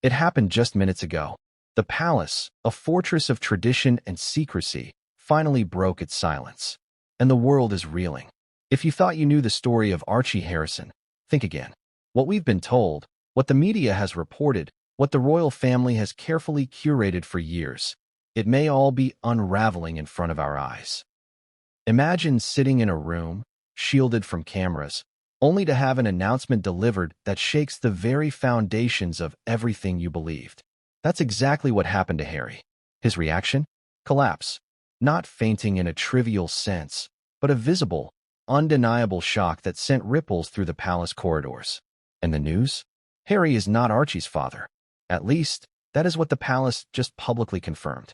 It happened just minutes ago. The palace, a fortress of tradition and secrecy, finally broke its silence. And the world is reeling. If you thought you knew the story of Archie Harrison, think again. What we've been told, what the media has reported, what the royal family has carefully curated for years, it may all be unraveling in front of our eyes. Imagine sitting in a room, shielded from cameras, only to have an announcement delivered that shakes the very foundations of everything you believed. That's exactly what happened to Harry. His reaction? Collapse. Not fainting in a trivial sense, but a visible, undeniable shock that sent ripples through the palace corridors. And the news? Harry is not Archie's father. At least, that is what the palace just publicly confirmed.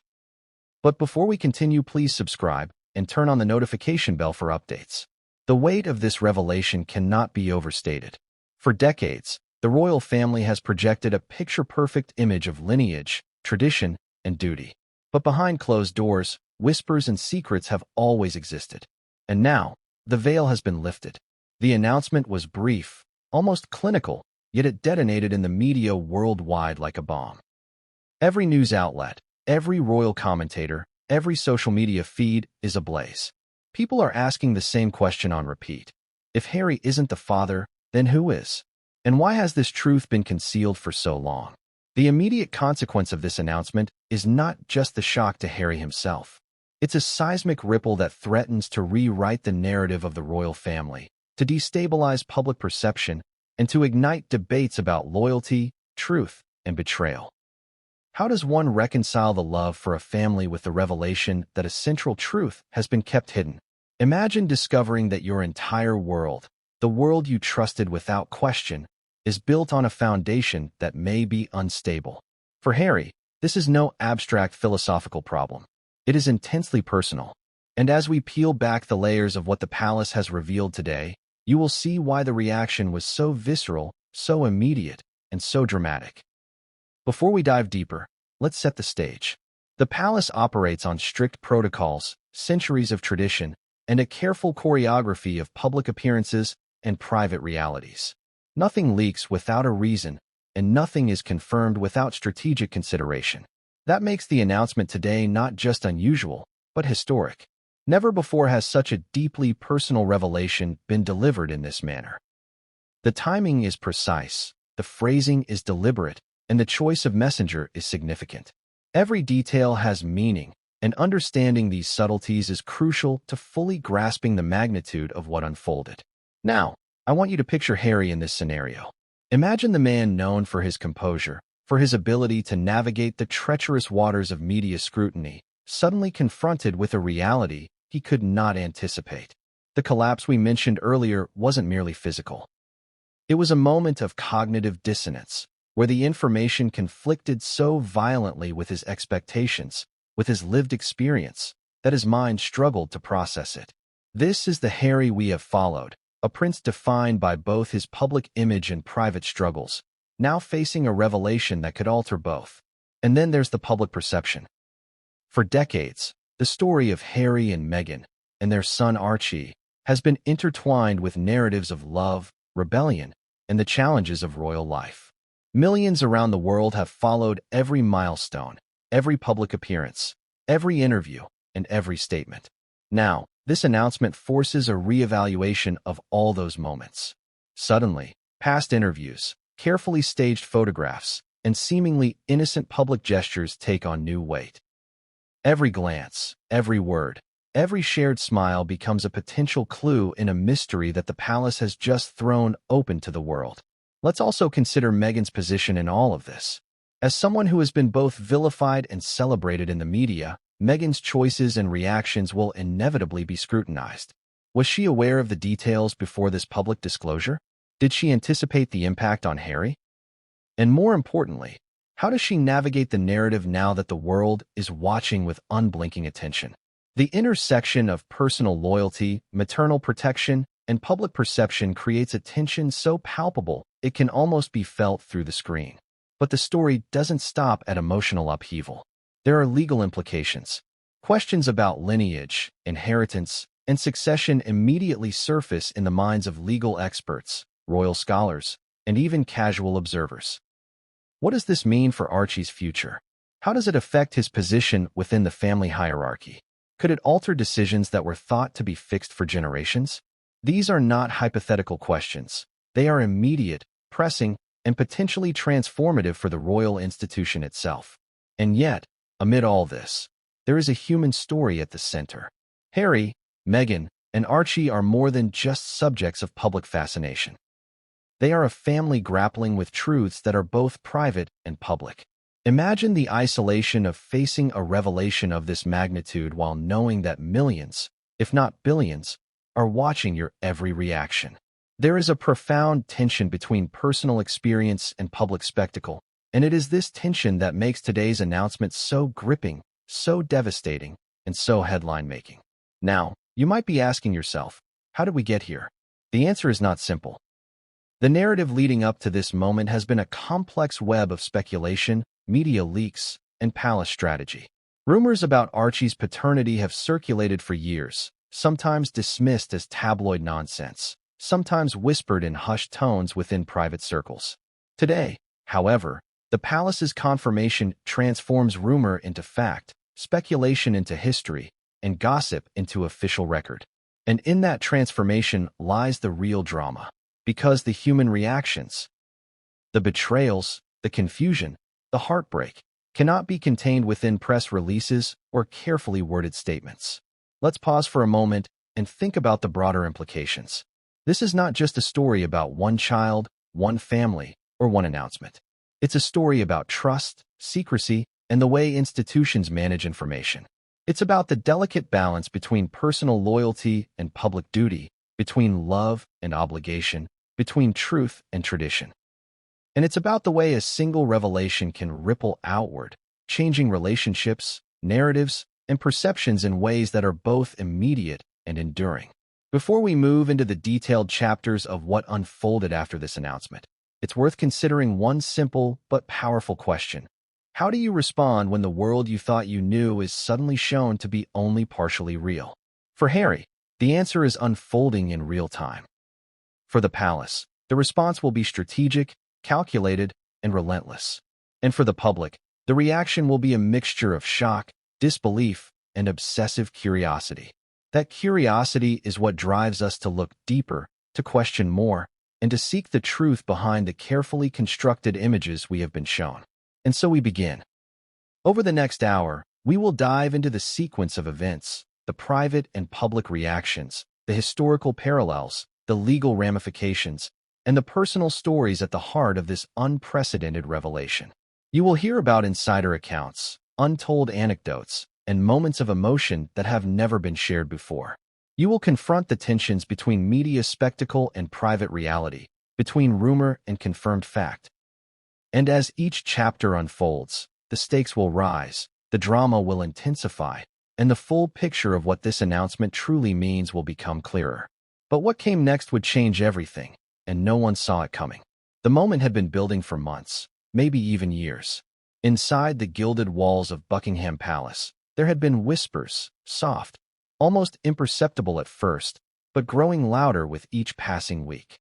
But before we continue, please subscribe and turn on the notification bell for updates. The weight of this revelation cannot be overstated. For decades, the royal family has projected a picture-perfect image of lineage, tradition, and duty. But behind closed doors, whispers and secrets have always existed. And now, the veil has been lifted. The announcement was brief, almost clinical, yet it detonated in the media worldwide like a bomb. Every news outlet, every royal commentator, every social media feed is ablaze. People are asking the same question on repeat. If Harry isn't the father, then who is? And why has this truth been concealed for so long? The immediate consequence of this announcement is not just the shock to Harry himself. It's a seismic ripple that threatens to rewrite the narrative of the royal family, to destabilize public perception, and to ignite debates about loyalty, truth, and betrayal. How does one reconcile the love for a family with the revelation that a central truth has been kept hidden? Imagine discovering that your entire world, the world you trusted without question, is built on a foundation that may be unstable. For Harry, this is no abstract philosophical problem. It is intensely personal. And as we peel back the layers of what the palace has revealed today, you will see why the reaction was so visceral, so immediate, and so dramatic. Before we dive deeper, let's set the stage. The palace operates on strict protocols, centuries of tradition, and a careful choreography of public appearances and private realities. Nothing leaks without a reason, and nothing is confirmed without strategic consideration. That makes the announcement today not just unusual, but historic. Never before has such a deeply personal revelation been delivered in this manner. The timing is precise, the phrasing is deliberate, and the choice of messenger is significant. Every detail has meaning, and understanding these subtleties is crucial to fully grasping the magnitude of what unfolded. Now, I want you to picture Harry in this scenario. Imagine the man known for his composure, for his ability to navigate the treacherous waters of media scrutiny, suddenly confronted with a reality he could not anticipate. The collapse we mentioned earlier wasn't merely physical. It was a moment of cognitive dissonance, where the information conflicted so violently with his expectations, with his lived experience, that his mind struggled to process it. This is the Harry we have followed, a prince defined by both his public image and private struggles, now facing a revelation that could alter both. And then there's the public perception. For decades, the story of Harry and Meghan, and their son Archie, has been intertwined with narratives of love, rebellion, and the challenges of royal life. Millions around the world have followed every milestone, every public appearance, every interview, and every statement. Now, this announcement forces a reevaluation of all those moments. Suddenly, past interviews, carefully staged photographs, and seemingly innocent public gestures take on new weight. Every glance, every word, every shared smile becomes a potential clue in a mystery that the palace has just thrown open to the world. Let's also consider Meghan's position in all of this. As someone who has been both vilified and celebrated in the media, Meghan's choices and reactions will inevitably be scrutinized. Was she aware of the details before this public disclosure? Did she anticipate the impact on Harry? And more importantly, how does she navigate the narrative now that the world is watching with unblinking attention? The intersection of personal loyalty, maternal protection, and public perception creates a tension so palpable it can almost be felt through the screen. But the story doesn't stop at emotional upheaval. There are legal implications. Questions about lineage, inheritance, and succession immediately surface in the minds of legal experts, royal scholars, and even casual observers. What does this mean for Archie's future? How does it affect his position within the family hierarchy? Could it alter decisions that were thought to be fixed for generations? These are not hypothetical questions. They are immediate, pressing, and potentially transformative for the royal institution itself. And yet, amid all this, there is a human story at the center. Harry, Meghan, and Archie are more than just subjects of public fascination. They are a family grappling with truths that are both private and public. Imagine the isolation of facing a revelation of this magnitude while knowing that millions, if not billions, are watching your every reaction. There is a profound tension between personal experience and public spectacle, and it is this tension that makes today's announcement so gripping, so devastating, and so headline-making. Now, you might be asking yourself, how did we get here? The answer is not simple. The narrative leading up to this moment has been a complex web of speculation, media leaks, and palace strategy. Rumors about Archie's paternity have circulated for years, sometimes dismissed as tabloid nonsense, sometimes whispered in hushed tones within private circles. Today, however, the palace's confirmation transforms rumor into fact, speculation into history, and gossip into official record. And in that transformation lies the real drama. Because the human reactions, the betrayals, the confusion, the heartbreak, cannot be contained within press releases or carefully worded statements. Let's pause for a moment and think about the broader implications. This is not just a story about one child, one family, or one announcement. It's a story about trust, secrecy, and the way institutions manage information. It's about the delicate balance between personal loyalty and public duty, between love and obligation, between truth and tradition. And it's about the way a single revelation can ripple outward, changing relationships, narratives, and perceptions in ways that are both immediate and enduring. Before we move into the detailed chapters of what unfolded after this announcement, it's worth considering one simple but powerful question. How do you respond when the world you thought you knew is suddenly shown to be only partially real? For Harry, the answer is unfolding in real time. For the palace, the response will be strategic, calculated, and relentless. And for the public, the reaction will be a mixture of shock, disbelief, and obsessive curiosity. That curiosity is what drives us to look deeper, to question more, and to seek the truth behind the carefully constructed images we have been shown. And so we begin. Over the next hour, we will dive into the sequence of events, the private and public reactions, the historical parallels, the legal ramifications, and the personal stories at the heart of this unprecedented revelation. You will hear about insider accounts, untold anecdotes, and moments of emotion that have never been shared before. You will confront the tensions between media spectacle and private reality, between rumor and confirmed fact. And as each chapter unfolds, the stakes will rise, the drama will intensify, and the full picture of what this announcement truly means will become clearer. But what came next would change everything, and no one saw it coming. The moment had been building for months, maybe even years. Inside the gilded walls of Buckingham Palace, there had been whispers, soft, almost imperceptible at first, but growing louder with each passing week.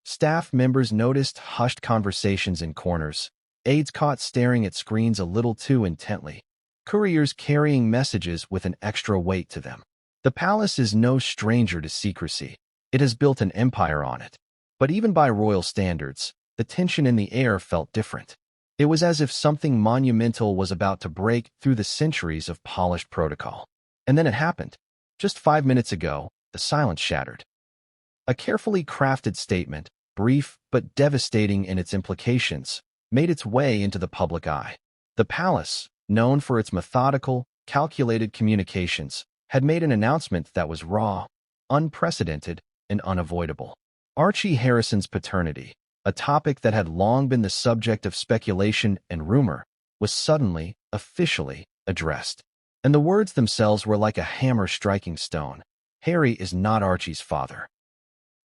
Staff members noticed hushed conversations in corners, aides caught staring at screens a little too intently, couriers carrying messages with an extra weight to them. The palace is no stranger to secrecy. It has built an empire on it. But even by royal standards, the tension in the air felt different. It was as if something monumental was about to break through the centuries of polished protocol. And then it happened. Just 5 minutes ago, the silence shattered. A carefully crafted statement, brief but devastating in its implications, made its way into the public eye. The palace, known for its methodical, calculated communications, had made an announcement that was raw, unprecedented, and unavoidable. Archie Harrison's paternity, a topic that had long been the subject of speculation and rumor, was suddenly, officially, addressed. And the words themselves were like a hammer striking stone. Harry is not Archie's father.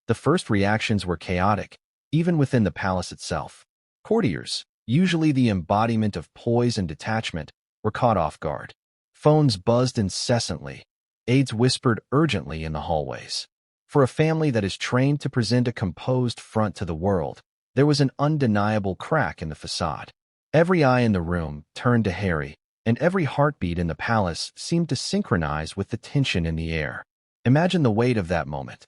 The first reactions were chaotic, even within the palace itself. Courtiers, usually the embodiment of poise and detachment, were caught off guard. Phones buzzed incessantly. Aides whispered urgently in the hallways. For a family that is trained to present a composed front to the world, there was an undeniable crack in the facade. Every eye in the room turned to Harry, and every heartbeat in the palace seemed to synchronize with the tension in the air. Imagine the weight of that moment.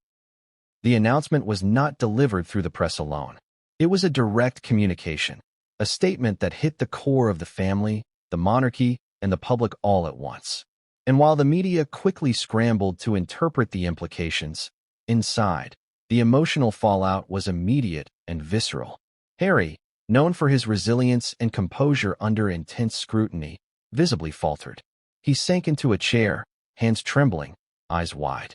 The announcement was not delivered through the press alone. It was a direct communication, a statement that hit the core of the family, the monarchy, and the public all at once. And while the media quickly scrambled to interpret the implications, inside, the emotional fallout was immediate and visceral. Harry, known for his resilience and composure under intense scrutiny, visibly faltered. He sank into a chair, hands trembling, eyes wide.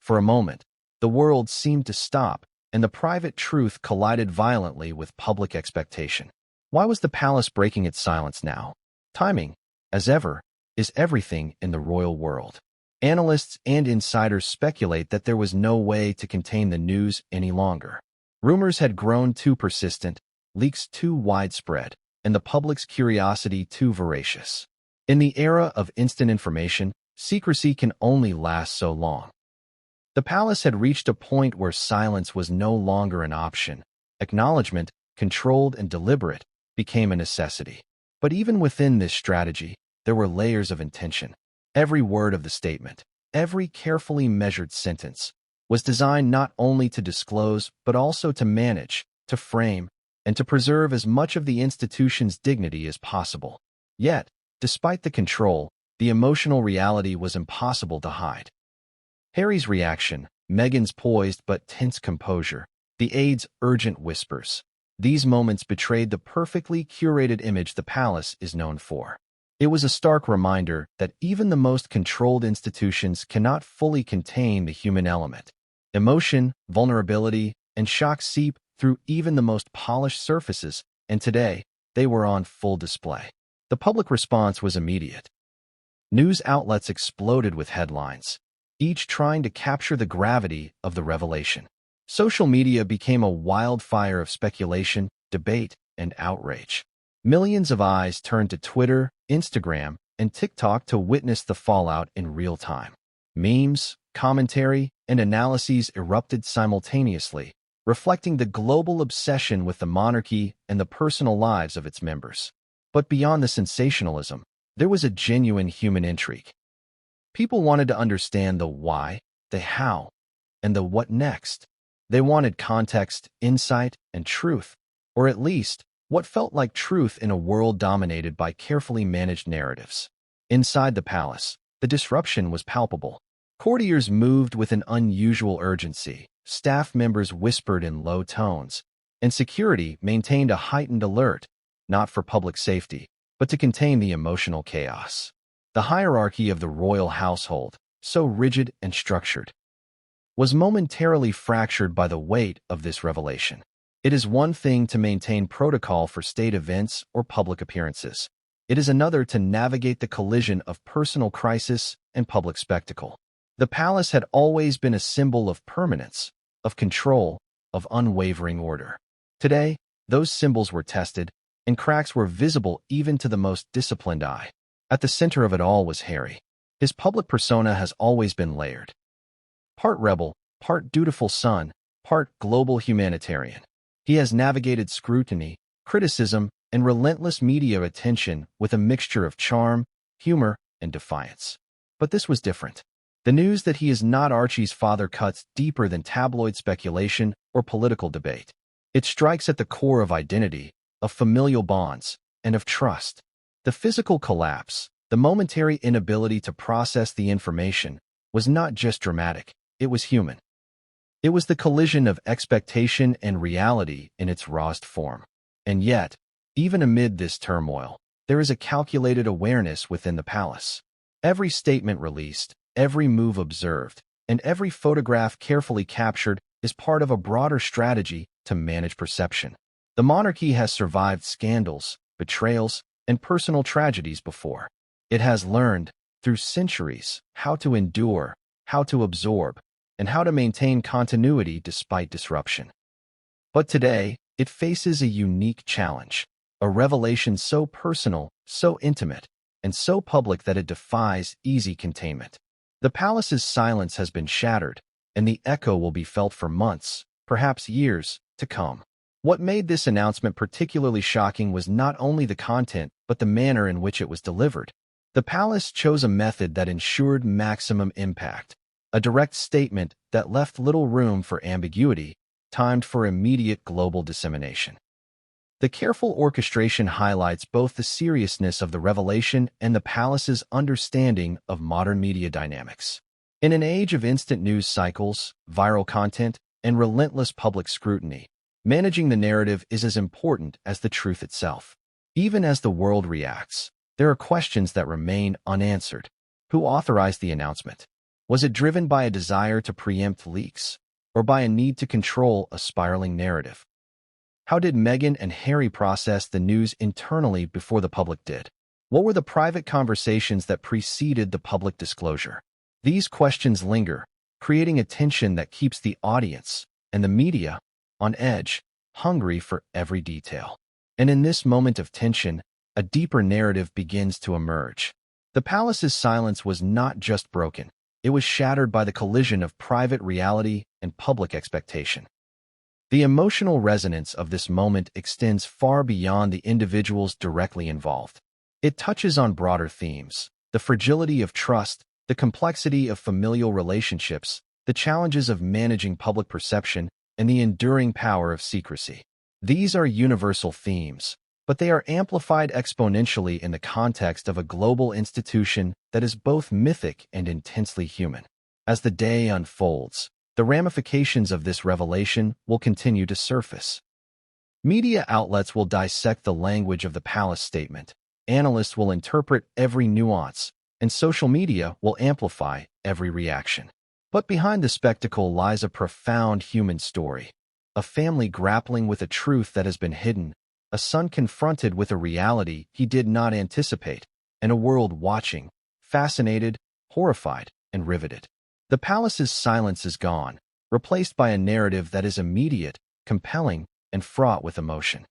For a moment, the world seemed to stop, and the private truth collided violently with public expectation. Why was the palace breaking its silence now? Timing, as ever, is everything in the royal world. Analysts and insiders speculate that there was no way to contain the news any longer. Rumors had grown too persistent, leaks too widespread, and the public's curiosity too voracious. In the era of instant information, secrecy can only last so long. The palace had reached a point where silence was no longer an option. Acknowledgement, controlled and deliberate, became a necessity. But even within this strategy, there were layers of intention. Every word of the statement, every carefully measured sentence, was designed not only to disclose but also to manage, to frame, and to preserve as much of the institution's dignity as possible. Yet, despite the control, the emotional reality was impossible to hide. Harry's reaction, Meghan's poised but tense composure, the aide's urgent whispers. These moments betrayed the perfectly curated image the palace is known for. It was a stark reminder that even the most controlled institutions cannot fully contain the human element. Emotion, vulnerability, and shock seep through even the most polished surfaces, and today, they were on full display. The public response was immediate. News outlets exploded with headlines, each trying to capture the gravity of the revelation. Social media became a wildfire of speculation, debate, and outrage. Millions of eyes turned to Twitter, Instagram, and TikTok to witness the fallout in real time. Memes, commentary, and analyses erupted simultaneously, reflecting the global obsession with the monarchy and the personal lives of its members. But beyond the sensationalism, there was a genuine human intrigue. People wanted to understand the why, the how, and the what next. They wanted context, insight, and truth, or at least, what felt like truth in a world dominated by carefully managed narratives. Inside the palace, the disruption was palpable. Courtiers moved with an unusual urgency, staff members whispered in low tones, and security maintained a heightened alert, not for public safety, but to contain the emotional chaos. The hierarchy of the royal household, so rigid and structured, was momentarily fractured by the weight of this revelation. It is one thing to maintain protocol for state events or public appearances. It is another to navigate the collision of personal crisis and public spectacle. The palace had always been a symbol of permanence, of control, of unwavering order. Today, those symbols were tested, and cracks were visible even to the most disciplined eye. At the center of it all was Harry. His public persona has always been layered. Part rebel, part dutiful son, part global humanitarian. He has navigated scrutiny, criticism, and relentless media attention with a mixture of charm, humor, and defiance. But this was different. The news that he is not Archie's father cuts deeper than tabloid speculation or political debate. It strikes at the core of identity, of familial bonds, and of trust. The physical collapse, the momentary inability to process the information, was not just dramatic, it was human. It was the collision of expectation and reality in its rawest form. And yet, even amid this turmoil, there is a calculated awareness within the palace. Every statement released, every move observed, and every photograph carefully captured is part of a broader strategy to manage perception. The monarchy has survived scandals, betrayals, and personal tragedies before. It has learned, through centuries, how to endure, how to absorb, and how to maintain continuity despite disruption. But today, it faces a unique challenge, a revelation so personal, so intimate, and so public that it defies easy containment. The palace's silence has been shattered, and the echo will be felt for months, perhaps years, to come. What made this announcement particularly shocking was not only the content, but the manner in which it was delivered. The palace chose a method that ensured maximum impact, a direct statement that left little room for ambiguity, timed for immediate global dissemination. The careful orchestration highlights both the seriousness of the revelation and the palace's understanding of modern media dynamics. In an age of instant news cycles, viral content, and relentless public scrutiny, managing the narrative is as important as the truth itself. Even as the world reacts, there are questions that remain unanswered. Who authorized the announcement? Was it driven by a desire to preempt leaks, or by a need to control a spiraling narrative? How did Meghan and Harry process the news internally before the public did? What were the private conversations that preceded the public disclosure? These questions linger, creating a tension that keeps the audience and the media on edge, hungry for every detail. And in this moment of tension, a deeper narrative begins to emerge. The palace's silence was not just broken, it was shattered by the collision of private reality and public expectation. The emotional resonance of this moment extends far beyond the individuals directly involved. It touches on broader themes: the fragility of trust, the complexity of familial relationships, the challenges of managing public perception, and the enduring power of secrecy. These are universal themes, but they are amplified exponentially in the context of a global institution that is both mythic and intensely human. As the day unfolds, the ramifications of this revelation will continue to surface. Media outlets will dissect the language of the palace statement, analysts will interpret every nuance, and social media will amplify every reaction. But behind the spectacle lies a profound human story. A family grappling with a truth that has been hidden, a son confronted with a reality he did not anticipate, and a world watching, fascinated, horrified, and riveted. The palace's silence is gone, replaced by a narrative that is immediate, compelling, and fraught with emotion.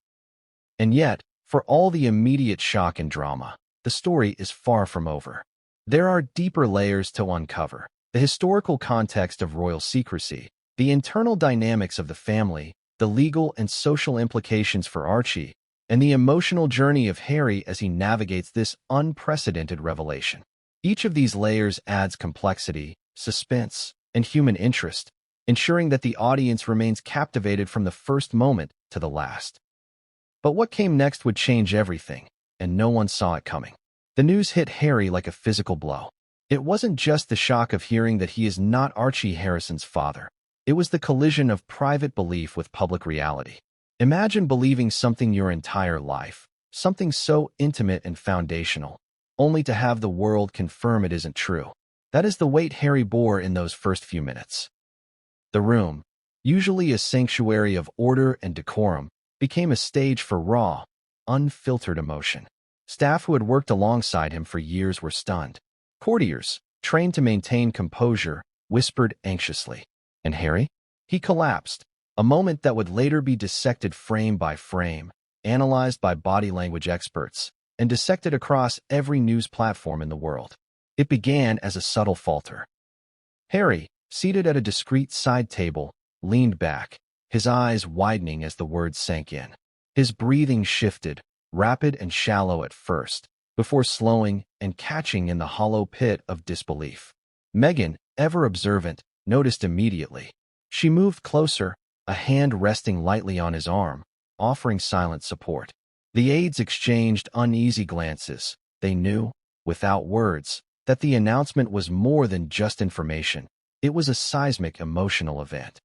And yet, for all the immediate shock and drama, the story is far from over. There are deeper layers to uncover: the historical context of royal secrecy, the internal dynamics of the family, the legal and social implications for Archie, and the emotional journey of Harry as he navigates this unprecedented revelation. Each of these layers adds complexity, suspense, and human interest, ensuring that the audience remains captivated from the first moment to the last. But what came next would change everything, and no one saw it coming. The news hit Harry like a physical blow. It wasn't just the shock of hearing that he is not Archie Harrison's father. It was the collision of private belief with public reality. Imagine believing something your entire life, something so intimate and foundational, only to have the world confirm it isn't true. That is the weight Harry bore in those first few minutes. The room, usually a sanctuary of order and decorum, became a stage for raw, unfiltered emotion. Staff who had worked alongside him for years were stunned. Courtiers, trained to maintain composure, whispered anxiously. And Harry? He collapsed, a moment that would later be dissected frame by frame, analyzed by body language experts, and dissected across every news platform in the world. It began as a subtle falter. Harry, seated at a discreet side table, leaned back, his eyes widening as the words sank in. His breathing shifted, rapid and shallow at first, before slowing and catching in the hollow pit of disbelief. Meghan, ever observant, noticed immediately. She moved closer, a hand resting lightly on his arm, offering silent support. The aides exchanged uneasy glances. They knew, without words, that the announcement was more than just information. It was a seismic emotional event.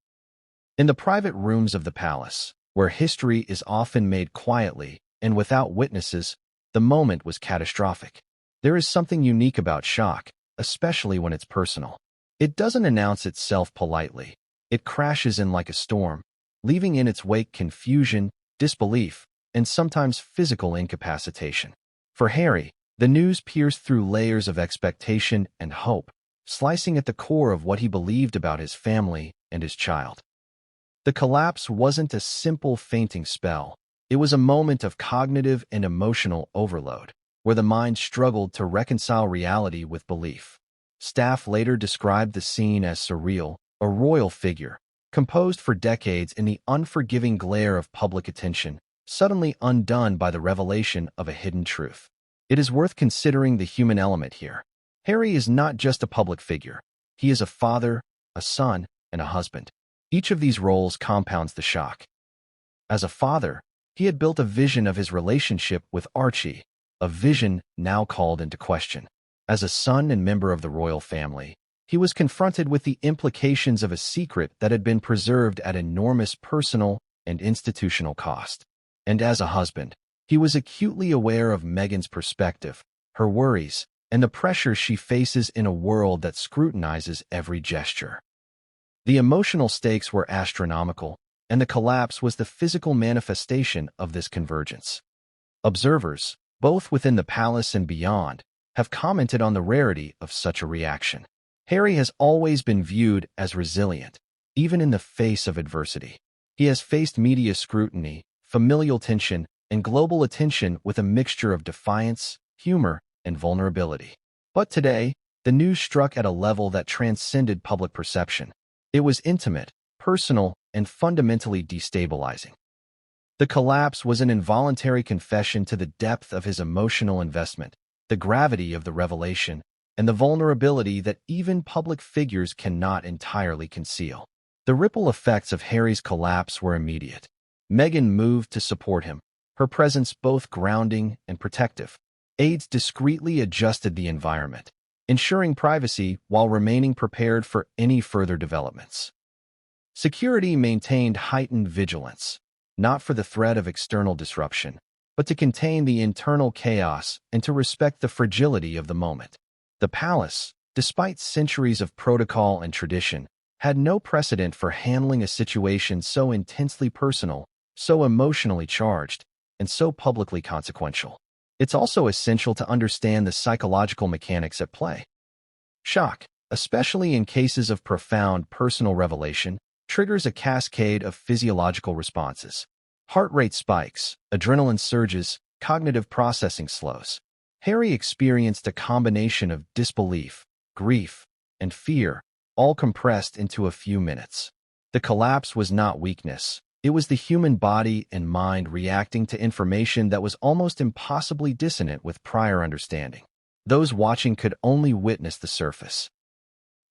In the private rooms of the palace, where history is often made quietly and without witnesses, the moment was catastrophic. There is something unique about shock, especially when it's personal. It doesn't announce itself politely. It crashes in like a storm, leaving in its wake confusion, disbelief, and sometimes physical incapacitation. For Harry, the news pierced through layers of expectation and hope, slicing at the core of what he believed about his family and his child. The collapse wasn't a simple fainting spell. It was a moment of cognitive and emotional overload, where the mind struggled to reconcile reality with belief. Staff later described the scene as surreal, a royal figure, composed for decades in the unforgiving glare of public attention, suddenly undone by the revelation of a hidden truth. It is worth considering the human element here. Harry is not just a public figure. He is a father, a son, and a husband. Each of these roles compounds the shock. As a father, he had built a vision of his relationship with Archie, a vision now called into question. As a son and member of the royal family, he was confronted with the implications of a secret that had been preserved at enormous personal and institutional cost. And as a husband, he was acutely aware of Meghan's perspective, her worries, and the pressure she faces in a world that scrutinizes every gesture. The emotional stakes were astronomical, and the collapse was the physical manifestation of this convergence. Observers, both within the palace and beyond, have commented on the rarity of such a reaction. Harry has always been viewed as resilient, even in the face of adversity. He has faced media scrutiny, familial tension, and global attention with a mixture of defiance, humor, and vulnerability. But today, the news struck at a level that transcended public perception. It was intimate, personal, and fundamentally destabilizing. The collapse was an involuntary confession to the depth of his emotional investment, the gravity of the revelation, and the vulnerability that even public figures cannot entirely conceal. The ripple effects of Harry's collapse were immediate. Meghan moved to support him, her presence both grounding and protective. Aides discreetly adjusted the environment, ensuring privacy while remaining prepared for any further developments. Security maintained heightened vigilance, not for the threat of external disruption, but to contain the internal chaos and to respect the fragility of the moment. The palace, despite centuries of protocol and tradition, had no precedent for handling a situation so intensely personal, so emotionally charged, and so publicly consequential. It's also essential to understand the psychological mechanics at play. Shock, especially in cases of profound personal revelation, triggers a cascade of physiological responses. Heart rate spikes, adrenaline surges, cognitive processing slows. Harry experienced a combination of disbelief, grief, and fear, all compressed into a few minutes. The collapse was not weakness. It was the human body and mind reacting to information that was almost impossibly dissonant with prior understanding. Those watching could only witness the surface.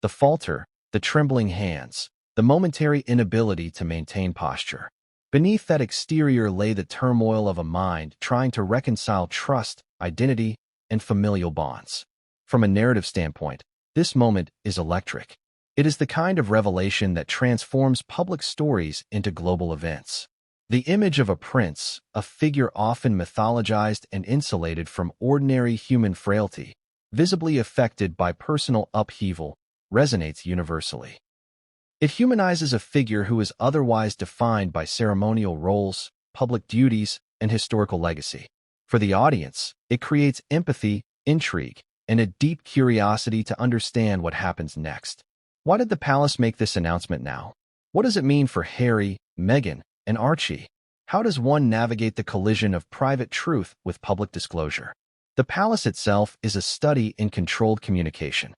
The falter, the trembling hands, the momentary inability to maintain posture. Beneath that exterior lay the turmoil of a mind trying to reconcile trust, identity, and familial bonds. From a narrative standpoint, this moment is electric. It is the kind of revelation that transforms public stories into global events. The image of a prince, a figure often mythologized and insulated from ordinary human frailty, visibly affected by personal upheaval, resonates universally. It humanizes a figure who is otherwise defined by ceremonial roles, public duties, and historical legacy. For the audience, it creates empathy, intrigue, and a deep curiosity to understand what happens next. Why did the palace make this announcement now? What does it mean for Harry, Meghan, and Archie? How does one navigate the collision of private truth with public disclosure? The palace itself is a study in controlled communication.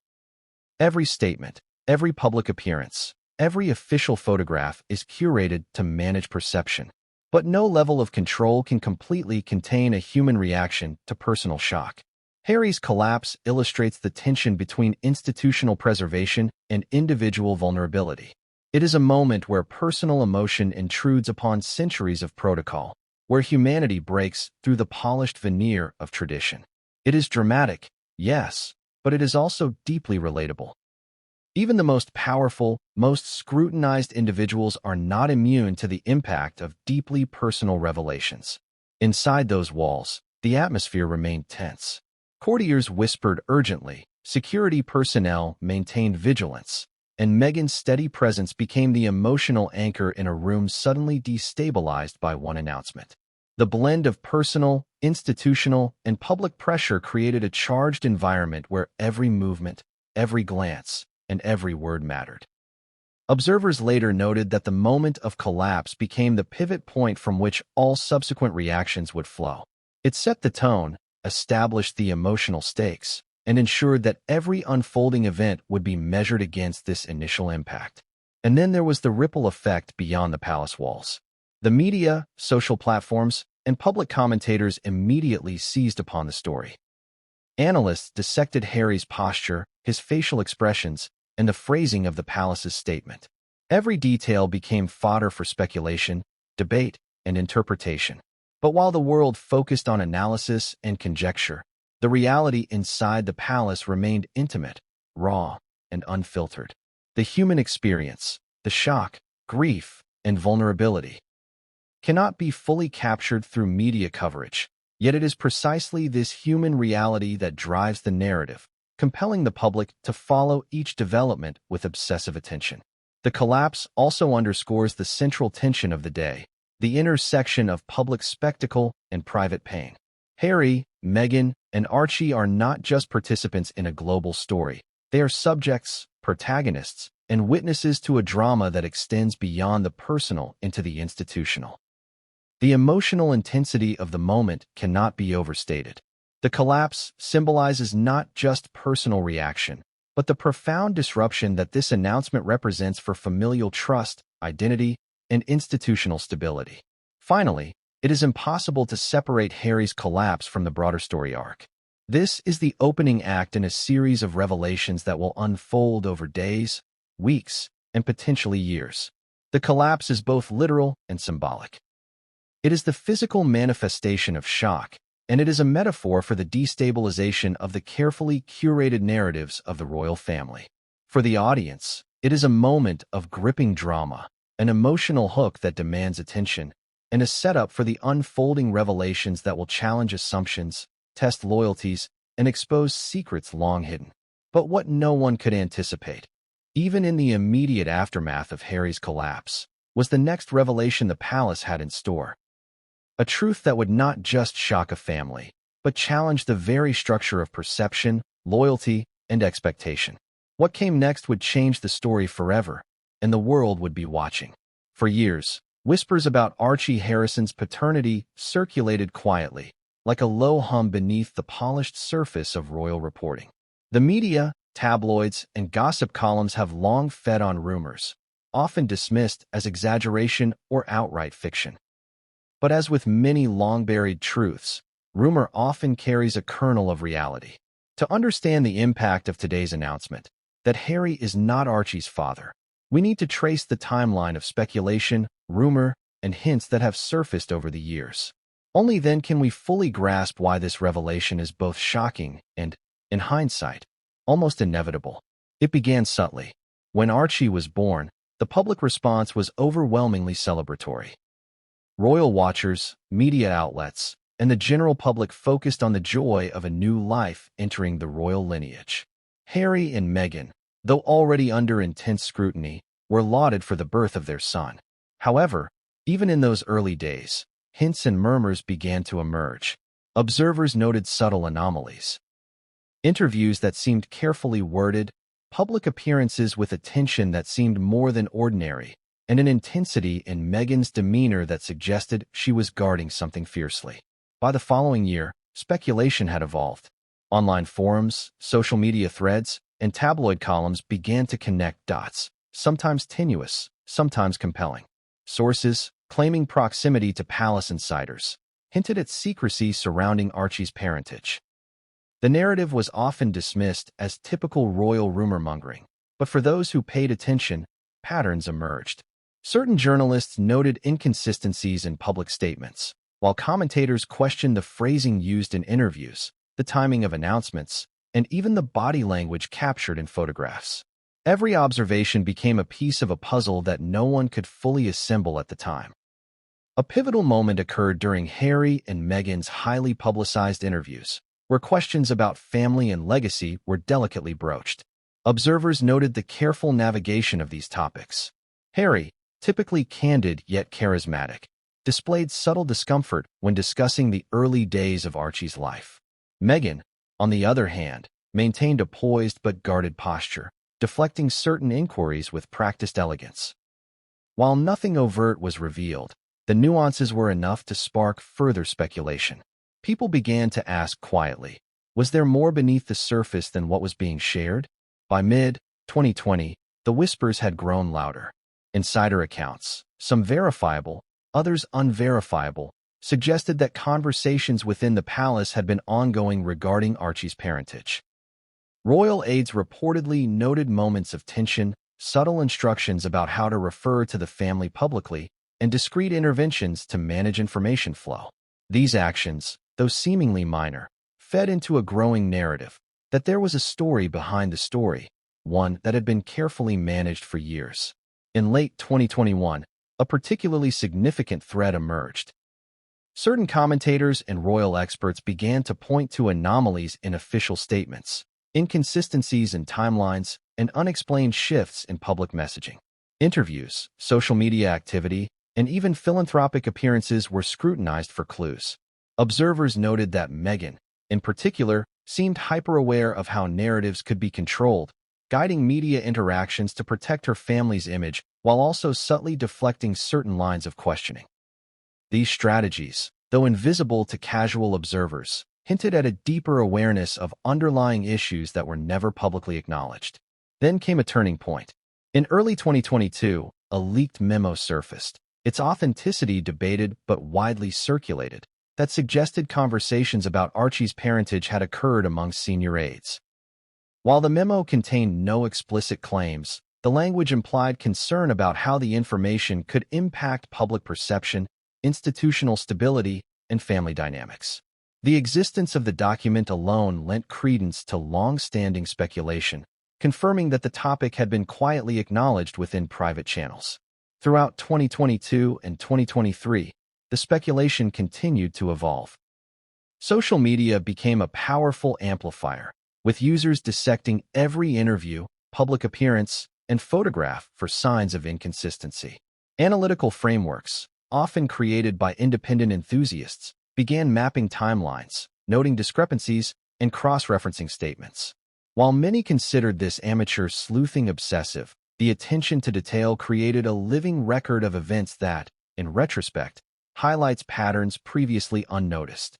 Every statement, every public appearance, every official photograph is curated to manage perception. But no level of control can completely contain a human reaction to personal shock. Harry's collapse illustrates the tension between institutional preservation and individual vulnerability. It is a moment where personal emotion intrudes upon centuries of protocol, where humanity breaks through the polished veneer of tradition. It is dramatic, yes, but it is also deeply relatable. Even the most powerful, most scrutinized individuals are not immune to the impact of deeply personal revelations. Inside those walls, the atmosphere remained tense. Courtiers whispered urgently, security personnel maintained vigilance, and Meghan's steady presence became the emotional anchor in a room suddenly destabilized by one announcement. The blend of personal, institutional, and public pressure created a charged environment where every movement, every glance, and every word mattered. Observers later noted that the moment of collapse became the pivot point from which all subsequent reactions would flow. It set the tone, established the emotional stakes, and ensured that every unfolding event would be measured against this initial impact. And then there was the ripple effect beyond the palace walls. The media, social platforms, and public commentators immediately seized upon the story. Analysts dissected Harry's posture, his facial expressions, and the phrasing of the palace's statement. Every detail became fodder for speculation, debate, and interpretation. But while the world focused on analysis and conjecture, the reality inside the palace remained intimate, raw, and unfiltered. The human experience, the shock, grief, and vulnerability, cannot be fully captured through media coverage, yet it is precisely this human reality that drives the narrative, compelling the public to follow each development with obsessive attention. The collapse also underscores the central tension of the day, the intersection of public spectacle and private pain. Harry, Meghan, and Archie are not just participants in a global story. They are subjects, protagonists, and witnesses to a drama that extends beyond the personal into the institutional. The emotional intensity of the moment cannot be overstated. The collapse symbolizes not just personal reaction, but the profound disruption that this announcement represents for familial trust, identity, and institutional stability. Finally, it is impossible to separate Harry's collapse from the broader story arc. This is the opening act in a series of revelations that will unfold over days, weeks, and potentially years. The collapse is both literal and symbolic. It is the physical manifestation of shock, and it is a metaphor for the destabilization of the carefully curated narratives of the royal family. For the audience, it is a moment of gripping drama, an emotional hook that demands attention, and a setup for the unfolding revelations that will challenge assumptions, test loyalties, and expose secrets long hidden. But what no one could anticipate, even in the immediate aftermath of Harry's collapse, was the next revelation the palace had in store. A truth that would not just shock a family, but challenge the very structure of perception, loyalty, and expectation. What came next would change the story forever, and the world would be watching. For years, whispers about Archie Harrison's paternity circulated quietly, like a low hum beneath the polished surface of royal reporting. The media, tabloids, and gossip columns have long fed on rumors, often dismissed as exaggeration or outright fiction. But as with many long-buried truths, rumor often carries a kernel of reality. To understand the impact of today's announcement, that Harry is not Archie's father, we need to trace the timeline of speculation, rumor, and hints that have surfaced over the years. Only then can we fully grasp why this revelation is both shocking and, in hindsight, almost inevitable. It began subtly. When Archie was born, the public response was overwhelmingly celebratory. Royal watchers, media outlets, and the general public focused on the joy of a new life entering the royal lineage. Harry and Meghan, though already under intense scrutiny, were lauded for the birth of their son. However, even in those early days, hints and murmurs began to emerge. Observers noted subtle anomalies. Interviews that seemed carefully worded, public appearances with attention that seemed more than ordinary, and an intensity in Meghan's demeanor that suggested she was guarding something fiercely. By the following year, speculation had evolved. Online forums, social media threads, and tabloid columns began to connect dots, sometimes tenuous, sometimes compelling. Sources, claiming proximity to palace insiders, hinted at secrecy surrounding Archie's parentage. The narrative was often dismissed as typical royal rumor-mongering, but for those who paid attention, patterns emerged. Certain journalists noted inconsistencies in public statements, while commentators questioned the phrasing used in interviews, the timing of announcements, and even the body language captured in photographs. Every observation became a piece of a puzzle that no one could fully assemble at the time. A pivotal moment occurred during Harry and Meghan's highly publicized interviews, where questions about family and legacy were delicately broached. Observers noted the careful navigation of these topics. Harry, typically candid yet charismatic, displayed subtle discomfort when discussing the early days of Archie's life. Meghan, on the other hand, maintained a poised but guarded posture, deflecting certain inquiries with practiced elegance. While nothing overt was revealed, the nuances were enough to spark further speculation. People began to ask quietly, was there more beneath the surface than what was being shared? By mid-2020, the whispers had grown louder. Insider accounts, some verifiable, others unverifiable, suggested that conversations within the palace had been ongoing regarding Archie's parentage. Royal aides reportedly noted moments of tension, subtle instructions about how to refer to the family publicly, and discreet interventions to manage information flow. These actions, though seemingly minor, fed into a growing narrative that there was a story behind the story, one that had been carefully managed for years. In late 2021, a particularly significant thread emerged. Certain commentators and royal experts began to point to anomalies in official statements, inconsistencies in timelines, and unexplained shifts in public messaging. Interviews, social media activity, and even philanthropic appearances were scrutinized for clues. Observers noted that Meghan, in particular, seemed hyper-aware of how narratives could be controlled, guiding media interactions to protect her family's image while also subtly deflecting certain lines of questioning. These strategies, though invisible to casual observers, hinted at a deeper awareness of underlying issues that were never publicly acknowledged. Then came a turning point. In early 2022, a leaked memo surfaced, its authenticity debated but widely circulated, that suggested conversations about Archie's parentage had occurred among senior aides. While the memo contained no explicit claims, the language implied concern about how the information could impact public perception, institutional stability, and family dynamics. The existence of the document alone lent credence to long-standing speculation, confirming that the topic had been quietly acknowledged within private channels. Throughout 2022 and 2023, the speculation continued to evolve. Social media became a powerful amplifier, with users dissecting every interview, public appearance, and photograph for signs of inconsistency. Analytical frameworks, often created by independent enthusiasts, began mapping timelines, noting discrepancies, and cross-referencing statements. While many considered this amateur sleuthing obsessive, the attention to detail created a living record of events that, in retrospect, highlights patterns previously unnoticed.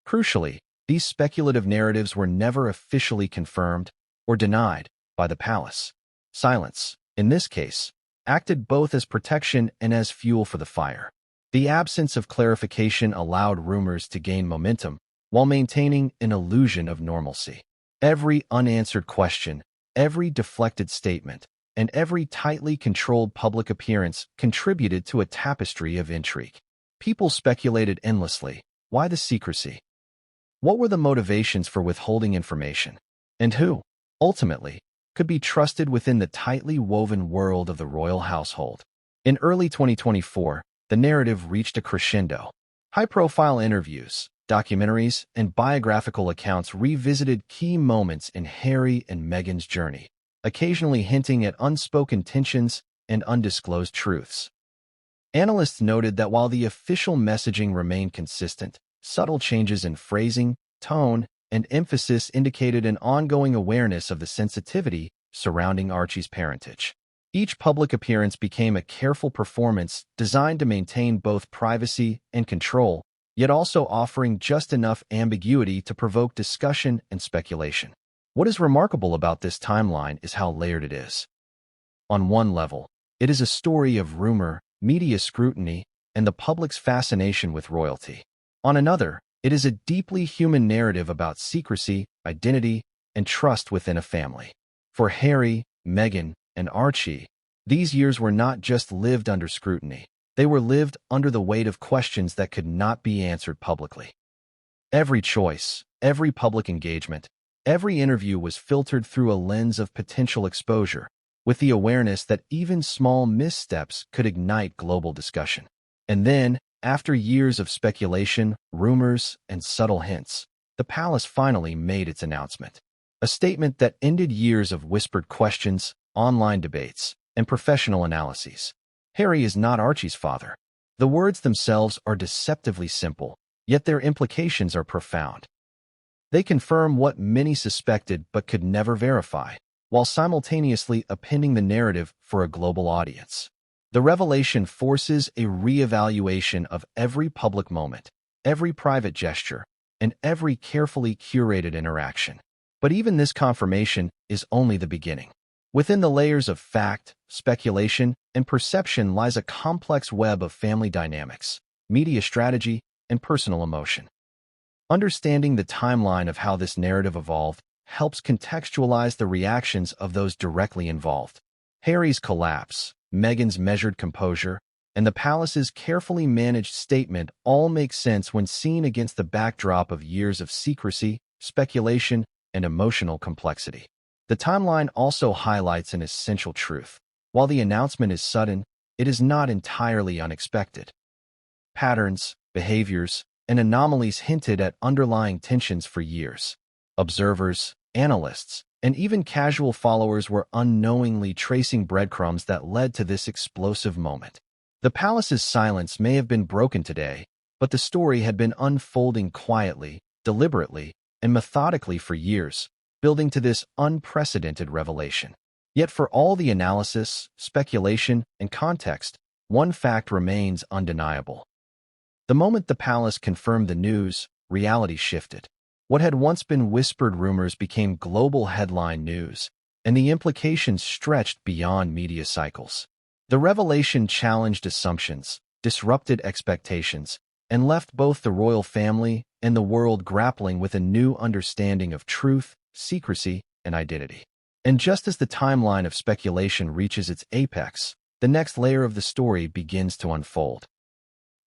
Crucially, these speculative narratives were never officially confirmed or denied by the palace. Silence, in this case, acted both as protection and as fuel for the fire. The absence of clarification allowed rumors to gain momentum while maintaining an illusion of normalcy. Every unanswered question, every deflected statement, and every tightly controlled public appearance contributed to a tapestry of intrigue. People speculated endlessly. Why the secrecy? What were the motivations for withholding information? And who, ultimately, could be trusted within the tightly woven world of the royal household? In early 2024, the narrative reached a crescendo. High-profile interviews, documentaries, and biographical accounts revisited key moments in Harry and Meghan's journey, occasionally hinting at unspoken tensions and undisclosed truths. Analysts noted that while the official messaging remained consistent, subtle changes in phrasing, tone, and emphasis indicated an ongoing awareness of the sensitivity surrounding Archie's parentage. Each public appearance became a careful performance designed to maintain both privacy and control, yet also offering just enough ambiguity to provoke discussion and speculation. What is remarkable about this timeline is how layered it is. On one level, it is a story of rumor, media scrutiny, and the public's fascination with royalty. On another, it is a deeply human narrative about secrecy, identity, and trust within a family. For Harry, Meghan, and Archie, these years were not just lived under scrutiny. They were lived under the weight of questions that could not be answered publicly. Every choice, every public engagement, every interview was filtered through a lens of potential exposure, with the awareness that even small missteps could ignite global discussion. And then, after years of speculation, rumors, and subtle hints, the palace finally made its announcement. A statement that ended years of whispered questions, online debates, and professional analyses. Harry is not Archie's father. The words themselves are deceptively simple, yet their implications are profound. They confirm what many suspected but could never verify, while simultaneously appending the narrative for a global audience. The revelation forces a re-evaluation of every public moment, every private gesture, and every carefully curated interaction. But even this confirmation is only the beginning. Within the layers of fact, speculation, and perception lies a complex web of family dynamics, media strategy, and personal emotion. Understanding the timeline of how this narrative evolved helps contextualize the reactions of those directly involved. Harry's collapse, Meghan's measured composure, and the palace's carefully managed statement all make sense when seen against the backdrop of years of secrecy, speculation, and emotional complexity. The timeline also highlights an essential truth. While the announcement is sudden, it is not entirely unexpected. Patterns, behaviors, and anomalies hinted at underlying tensions for years. Observers, analysts, and even casual followers were unknowingly tracing breadcrumbs that led to this explosive moment. The palace's silence may have been broken today, but the story had been unfolding quietly, deliberately, and methodically for years, building to this unprecedented revelation. Yet for all the analysis, speculation, and context, one fact remains undeniable. The moment the palace confirmed the news, reality shifted. What had once been whispered rumors became global headline news, and the implications stretched beyond media cycles. The revelation challenged assumptions, disrupted expectations, and left both the royal family and the world grappling with a new understanding of truth, secrecy, and identity. And just as the timeline of speculation reaches its apex, the next layer of the story begins to unfold.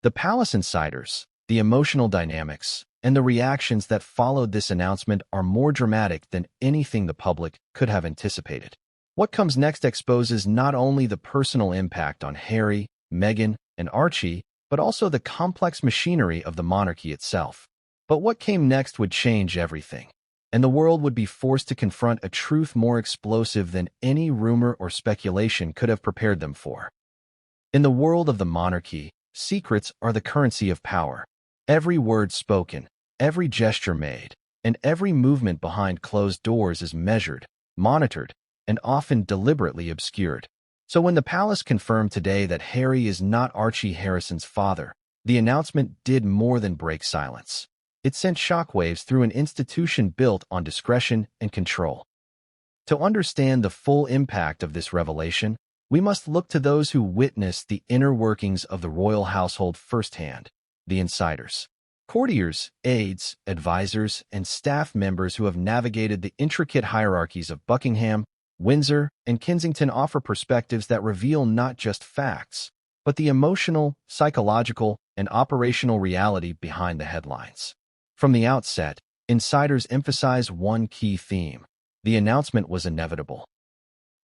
The palace insiders, the emotional dynamics, and the reactions that followed this announcement are more dramatic than anything the public could have anticipated. What comes next exposes not only the personal impact on Harry, Meghan, and Archie, but also the complex machinery of the monarchy itself. But what came next would change everything, and the world would be forced to confront a truth more explosive than any rumor or speculation could have prepared them for. In the world of the monarchy, secrets are the currency of power. Every word spoken, every gesture made, and every movement behind closed doors is measured, monitored, and often deliberately obscured. So when the palace confirmed today that Harry is not Archie Harrison's father, the announcement did more than break silence. It sent shockwaves through an institution built on discretion and control. To understand the full impact of this revelation, we must look to those who witnessed the inner workings of the royal household firsthand, the insiders. Courtiers, aides, advisors, and staff members who have navigated the intricate hierarchies of Buckingham, Windsor, and Kensington offer perspectives that reveal not just facts, but the emotional, psychological, and operational reality behind the headlines. From the outset, insiders emphasize one key theme: the announcement was inevitable.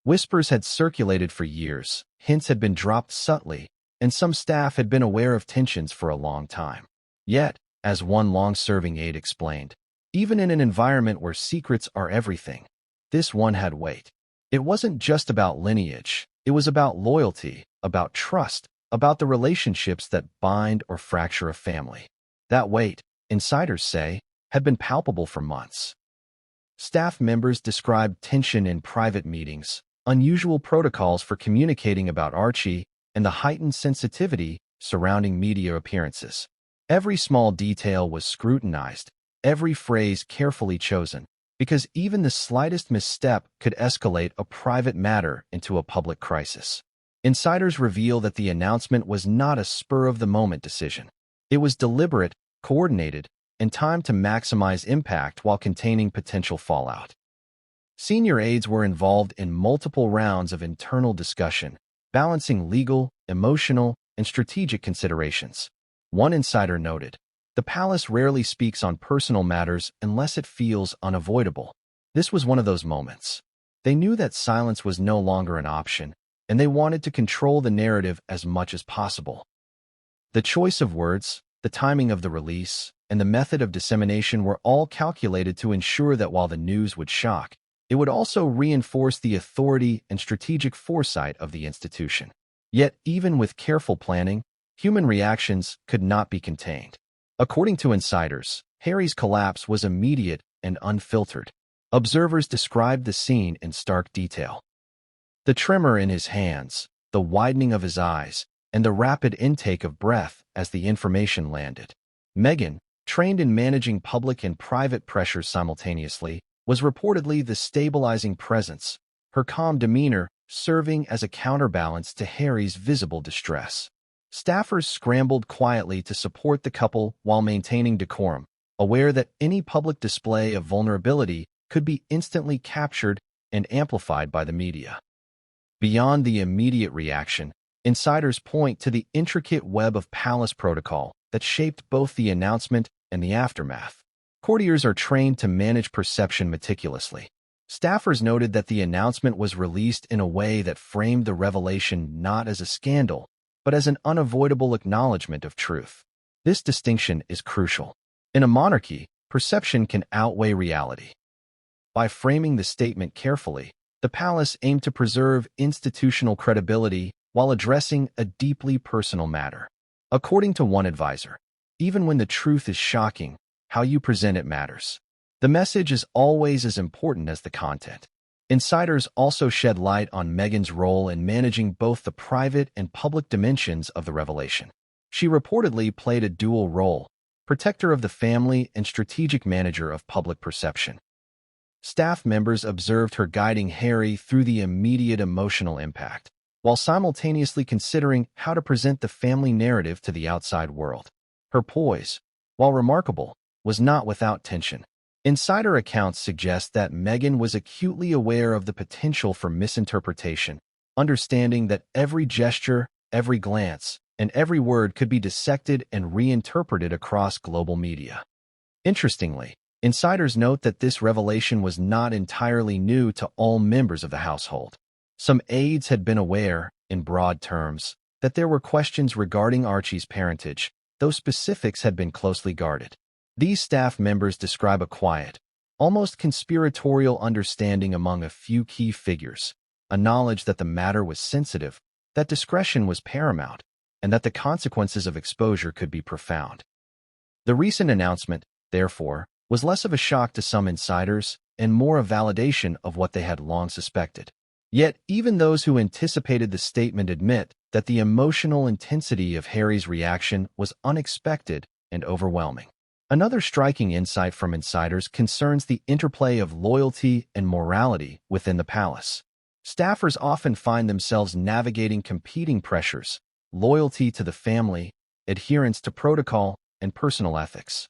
Whispers had circulated for years, hints had been dropped subtly, and some staff had been aware of tensions for a long time. Yet, as one long-serving aide explained, even in an environment where secrets are everything, this one had weight. It wasn't just about lineage, it was about loyalty, about trust, about the relationships that bind or fracture a family. That weight, insiders say, had been palpable for months. Staff members described tension in private meetings, unusual protocols for communicating about Archie, and the heightened sensitivity surrounding media appearances. Every small detail was scrutinized, every phrase carefully chosen, because even the slightest misstep could escalate a private matter into a public crisis. Insiders reveal that the announcement was not a spur-of-the-moment decision. It was deliberate, coordinated, and timed to maximize impact while containing potential fallout. Senior aides were involved in multiple rounds of internal discussion, balancing legal, emotional, and strategic considerations. One insider noted, "The palace rarely speaks on personal matters unless it feels unavoidable." This was one of those moments. They knew that silence was no longer an option, and they wanted to control the narrative as much as possible. The choice of words, the timing of the release, and the method of dissemination were all calculated to ensure that while the news would shock, it would also reinforce the authority and strategic foresight of the institution. Yet, even with careful planning, human reactions could not be contained. According to insiders, Harry's collapse was immediate and unfiltered. Observers described the scene in stark detail. The tremor in his hands, the widening of his eyes, and the rapid intake of breath as the information landed. Meghan, trained in managing public and private pressures simultaneously, was reportedly the stabilizing presence, her calm demeanor serving as a counterbalance to Harry's visible distress. Staffers scrambled quietly to support the couple while maintaining decorum, aware that any public display of vulnerability could be instantly captured and amplified by the media. Beyond the immediate reaction, insiders point to the intricate web of palace protocol that shaped both the announcement and the aftermath. Courtiers are trained to manage perception meticulously. Staffers noted that the announcement was released in a way that framed the revelation not as a scandal, but as an unavoidable acknowledgement of truth. This distinction is crucial. In a monarchy, perception can outweigh reality. By framing the statement carefully, the palace aimed to preserve institutional credibility while addressing a deeply personal matter. According to one advisor, even when the truth is shocking, how you present it matters. The message is always as important as the content. Insiders also shed light on Meghan's role in managing both the private and public dimensions of the revelation. She reportedly played a dual role, protector of the family and strategic manager of public perception. Staff members observed her guiding Harry through the immediate emotional impact, while simultaneously considering how to present the family narrative to the outside world. Her poise, while remarkable, was not without tension. Insider accounts suggest that Meghan was acutely aware of the potential for misinterpretation, understanding that every gesture, every glance, and every word could be dissected and reinterpreted across global media. Interestingly, insiders note that this revelation was not entirely new to all members of the household. Some aides had been aware, in broad terms, that there were questions regarding Archie's parentage, though specifics had been closely guarded. These staff members describe a quiet, almost conspiratorial understanding among a few key figures, a knowledge that the matter was sensitive, that discretion was paramount, and that the consequences of exposure could be profound. The recent announcement, therefore, was less of a shock to some insiders and more a validation of what they had long suspected. Yet, even those who anticipated the statement admit that the emotional intensity of Harry's reaction was unexpected and overwhelming. Another striking insight from insiders concerns the interplay of loyalty and morality within the palace. Staffers often find themselves navigating competing pressures, loyalty to the family, adherence to protocol, and personal ethics.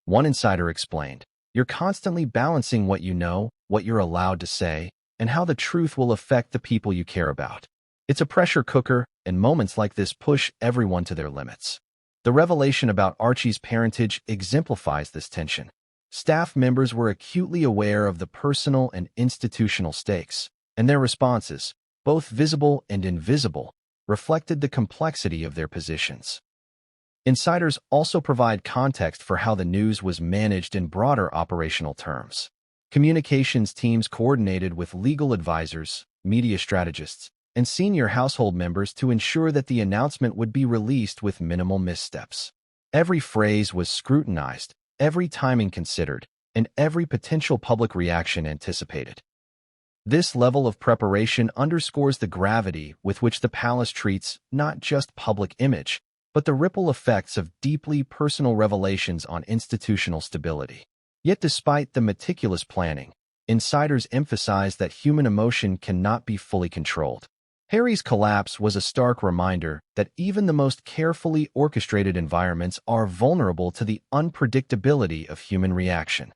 One insider explained, "You're constantly balancing what you know, what you're allowed to say, and how the truth will affect the people you care about. It's a pressure cooker, and moments like this push everyone to their limits." The revelation about Archie's parentage exemplifies this tension. Staff members were acutely aware of the personal and institutional stakes, and their responses, both visible and invisible, reflected the complexity of their positions. Insiders also provide context for how the news was managed in broader operational terms. Communications teams coordinated with legal advisors, media strategists, and senior household members to ensure that the announcement would be released with minimal missteps. Every phrase was scrutinized, every timing considered, and every potential public reaction anticipated. This level of preparation underscores the gravity with which the palace treats not just public image, but the ripple effects of deeply personal revelations on institutional stability. Yet despite the meticulous planning, insiders emphasize that human emotion cannot be fully controlled. Harry's collapse was a stark reminder that even the most carefully orchestrated environments are vulnerable to the unpredictability of human reaction.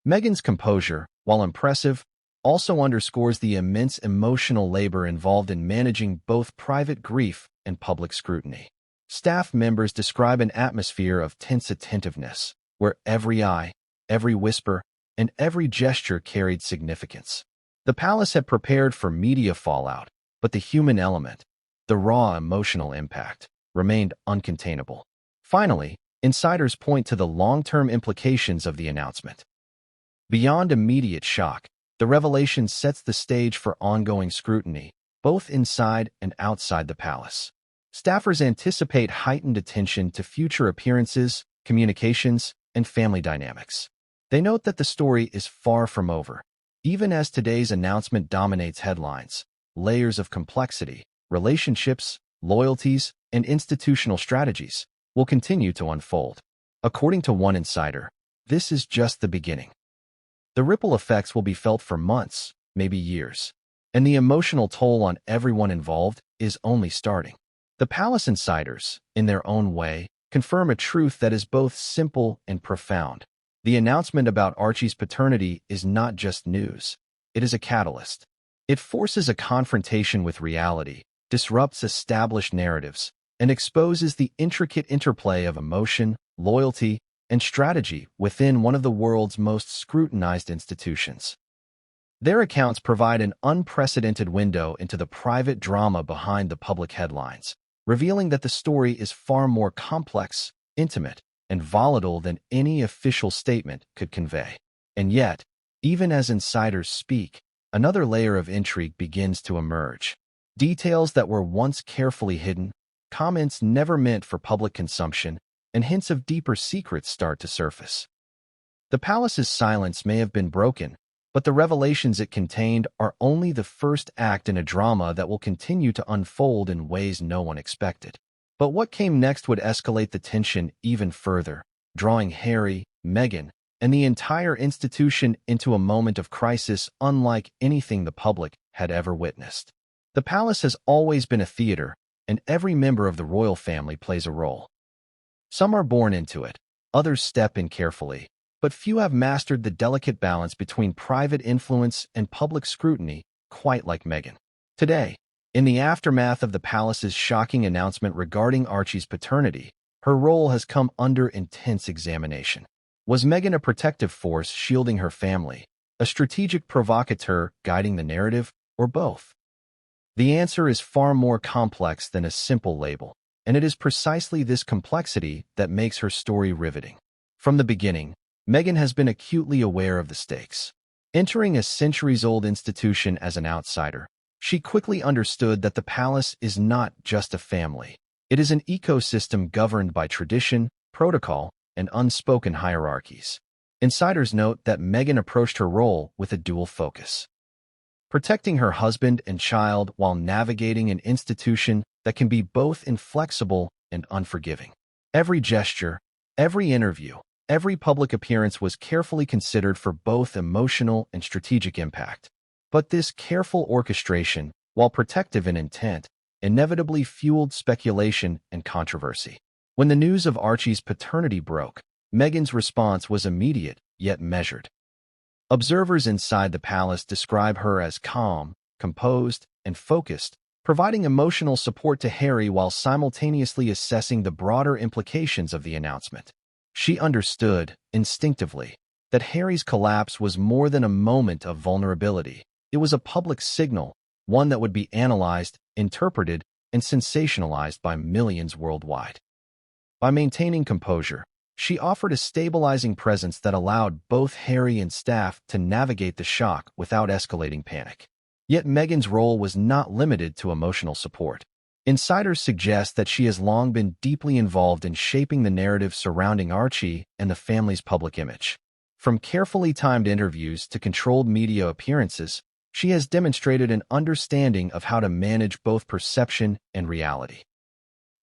Meghan's composure, while impressive, also underscores the immense emotional labor involved in managing both private grief and public scrutiny. Staff members describe an atmosphere of tense attentiveness, where every eye, every whisper, and every gesture carried significance. The palace had prepared for media fallout, but the human element, the raw emotional impact, remained uncontainable. Finally, insiders point to the long-term implications of the announcement. Beyond immediate shock, the revelation sets the stage for ongoing scrutiny, both inside and outside the palace. Staffers anticipate heightened attention to future appearances, communications, and family dynamics. They note that the story is far from over. Even as today's announcement dominates headlines, layers of complexity, relationships, loyalties, and institutional strategies will continue to unfold. According to one insider, this is just the beginning. The ripple effects will be felt for months, maybe years. And the emotional toll on everyone involved is only starting. The palace insiders, in their own way, confirm a truth that is both simple and profound. The announcement about Archie's paternity is not just news. It is a catalyst. It forces a confrontation with reality, disrupts established narratives, and exposes the intricate interplay of emotion, loyalty, and strategy within one of the world's most scrutinized institutions. Their accounts provide an unprecedented window into the private drama behind the public headlines, revealing that the story is far more complex, intimate, and volatile than any official statement could convey. And yet, even as insiders speak, another layer of intrigue begins to emerge. Details that were once carefully hidden, comments never meant for public consumption, and hints of deeper secrets start to surface. The palace's silence may have been broken, but the revelations it contained are only the first act in a drama that will continue to unfold in ways no one expected. But what came next would escalate the tension even further, drawing Harry, Meghan, and the entire institution into a moment of crisis unlike anything the public had ever witnessed. The palace has always been a theater, and every member of the royal family plays a role. Some are born into it, others step in carefully, but few have mastered the delicate balance between private influence and public scrutiny, quite like Meghan. Today, in the aftermath of the palace's shocking announcement regarding Archie's paternity, her role has come under intense examination. Was Meghan a protective force shielding her family, a strategic provocateur guiding the narrative, or both? The answer is far more complex than a simple label, and it is precisely this complexity that makes her story riveting. From the beginning, Meghan has been acutely aware of the stakes. Entering a centuries-old institution as an outsider, she quickly understood that the palace is not just a family. It is an ecosystem governed by tradition, protocol, and unspoken hierarchies. Insiders note that Meghan approached her role with a dual focus: protecting her husband and child while navigating an institution that can be both inflexible and unforgiving. Every gesture, every interview, every public appearance was carefully considered for both emotional and strategic impact. But this careful orchestration, while protective in intent, inevitably fueled speculation and controversy. When the news of Archie's paternity broke, Meghan's response was immediate yet measured. Observers inside the palace describe her as calm, composed, and focused, providing emotional support to Harry while simultaneously assessing the broader implications of the announcement. She understood, instinctively, that Harry's collapse was more than a moment of vulnerability. It was a public signal, one that would be analyzed, interpreted, and sensationalized by millions worldwide. By maintaining composure, she offered a stabilizing presence that allowed both Harry and staff to navigate the shock without escalating panic. Yet Meghan's role was not limited to emotional support. Insiders suggest that she has long been deeply involved in shaping the narrative surrounding Archie and the family's public image. From carefully timed interviews to controlled media appearances, she has demonstrated an understanding of how to manage both perception and reality.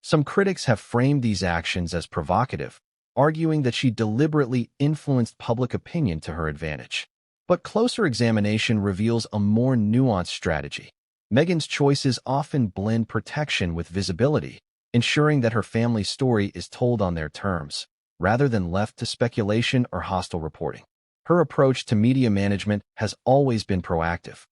Some critics have framed these actions as provocative, arguing that she deliberately influenced public opinion to her advantage. But closer examination reveals a more nuanced strategy. Meghan's choices often blend protection with visibility, ensuring that her family's story is told on their terms, rather than left to speculation or hostile reporting. Her approach to media management has always been proactive.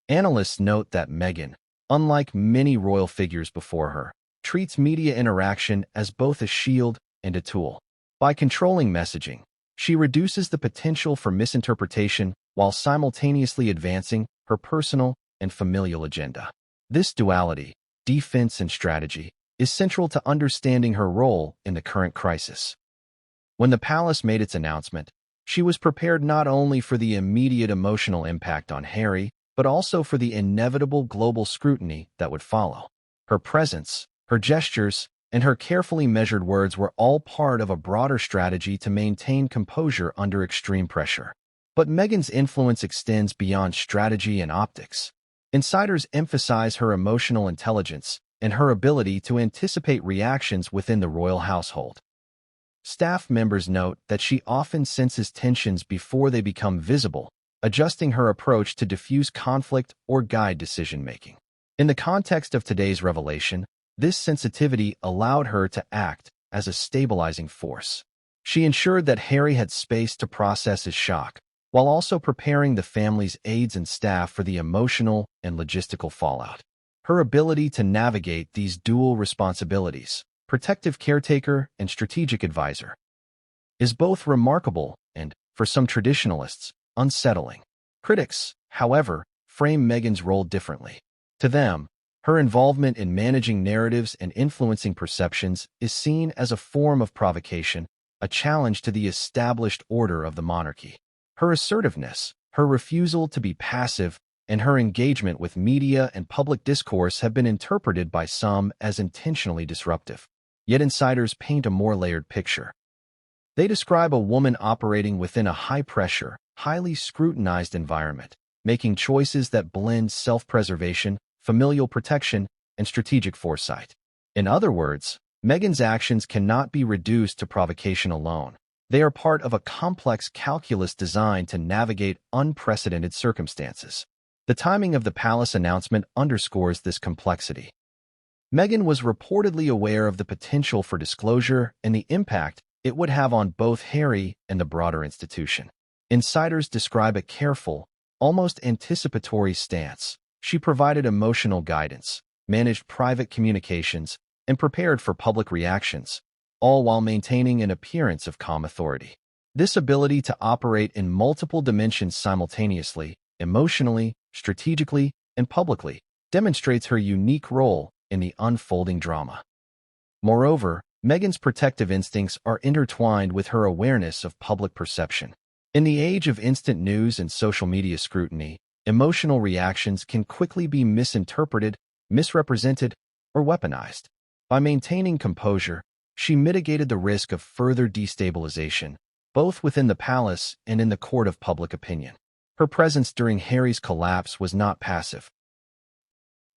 Analysts note that Meghan, unlike many royal figures before her, treats media interaction as both a shield and a tool. By controlling messaging, she reduces the potential for misinterpretation while simultaneously advancing her personal and familial agenda. This duality, defense and strategy, is central to understanding her role in the current crisis. When the palace made its announcement, she was prepared not only for the immediate emotional impact on Harry, but also for the inevitable global scrutiny that would follow. Her presence, her gestures, and her carefully measured words were all part of a broader strategy to maintain composure under extreme pressure. But Meghan's influence extends beyond strategy and optics. Insiders emphasize her emotional intelligence and her ability to anticipate reactions within the royal household. Staff members note that she often senses tensions before they become visible, adjusting her approach to diffuse conflict or guide decision-making. In the context of today's revelation, this sensitivity allowed her to act as a stabilizing force. She ensured that Harry had space to process his shock, while also preparing the family's aides and staff for the emotional and logistical fallout. Her ability to navigate these dual responsibilities, protective caretaker and strategic advisor, is both remarkable and, for some traditionalists, unsettling. Critics, however, frame Meghan's role differently. To them, her involvement in managing narratives and influencing perceptions is seen as a form of provocation, a challenge to the established order of the monarchy. Her assertiveness, her refusal to be passive, and her engagement with media and public discourse have been interpreted by some as intentionally disruptive. Yet insiders paint a more layered picture. They describe a woman operating within a high-pressure, highly scrutinized environment, making choices that blend self-preservation, familial protection, and strategic foresight. In other words, Meghan's actions cannot be reduced to provocation alone. They are part of a complex calculus designed to navigate unprecedented circumstances. The timing of the palace announcement underscores this complexity. Meghan was reportedly aware of the potential for disclosure and the impact it would have on both Harry and the broader institution. Insiders describe a careful, almost anticipatory stance. She provided emotional guidance, managed private communications, and prepared for public reactions, all while maintaining an appearance of calm authority. This ability to operate in multiple dimensions simultaneously, emotionally, strategically, and publicly, demonstrates her unique role in the unfolding drama. Moreover, Meghan's protective instincts are intertwined with her awareness of public perception. In the age of instant news and social media scrutiny, emotional reactions can quickly be misinterpreted, misrepresented, or weaponized. By maintaining composure, she mitigated the risk of further destabilization, both within the palace and in the court of public opinion. Her presence during Harry's collapse was not passive.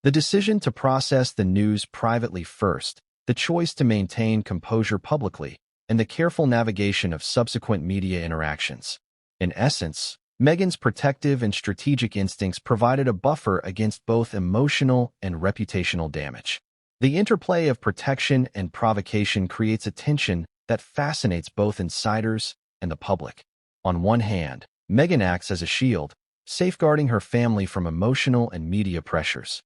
The decision to process the news privately first, the choice to maintain composure publicly, and the careful navigation of subsequent media interactions. In essence, Meghan's protective and strategic instincts provided a buffer against both emotional and reputational damage. The interplay of protection and provocation creates a tension that fascinates both insiders and the public. On one hand, Meghan acts as a shield, safeguarding her family from emotional and media pressures.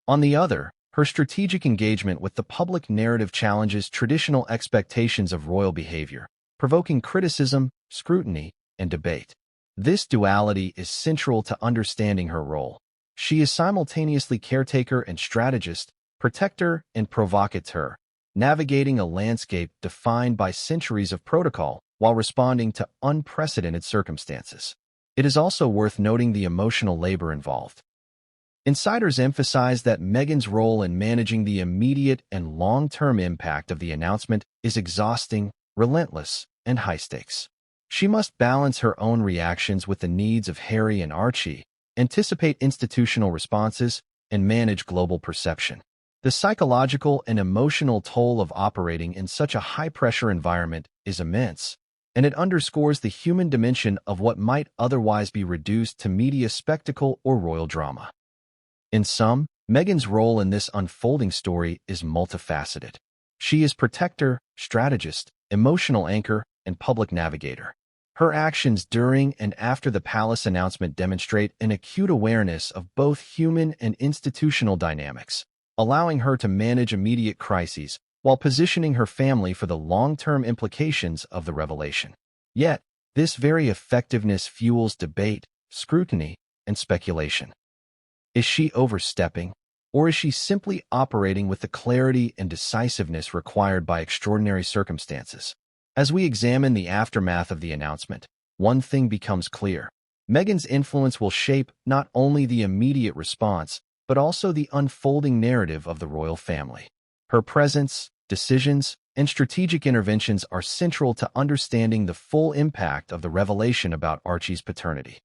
On the other, her strategic engagement with the public narrative challenges traditional expectations of royal behavior, provoking criticism, scrutiny, and debate. This duality is central to understanding her role. She is simultaneously caretaker and strategist, protector and provocateur, navigating a landscape defined by centuries of protocol while responding to unprecedented circumstances. It is also worth noting the emotional labor involved. Insiders emphasize that Meghan's role in managing the immediate and long-term impact of the announcement is exhausting, relentless, and high-stakes. She must balance her own reactions with the needs of Harry and Archie, anticipate institutional responses, and manage global perception. The psychological and emotional toll of operating in such a high-pressure environment is immense, and it underscores the human dimension of what might otherwise be reduced to media spectacle or royal drama. In sum, Meghan's role in this unfolding story is multifaceted. She is protector, strategist, emotional anchor, and public navigator. Her actions during and after the palace announcement demonstrate an acute awareness of both human and institutional dynamics, allowing her to manage immediate crises while positioning her family for the long-term implications of the revelation. Yet, this very effectiveness fuels debate, scrutiny, and speculation. Is she overstepping, or is she simply operating with the clarity and decisiveness required by extraordinary circumstances? As we examine the aftermath of the announcement, one thing becomes clear. Meghan's influence will shape not only the immediate response, but also the unfolding narrative of the royal family. Her presence, decisions, and strategic interventions are central to understanding the full impact of the revelation about Archie's paternity.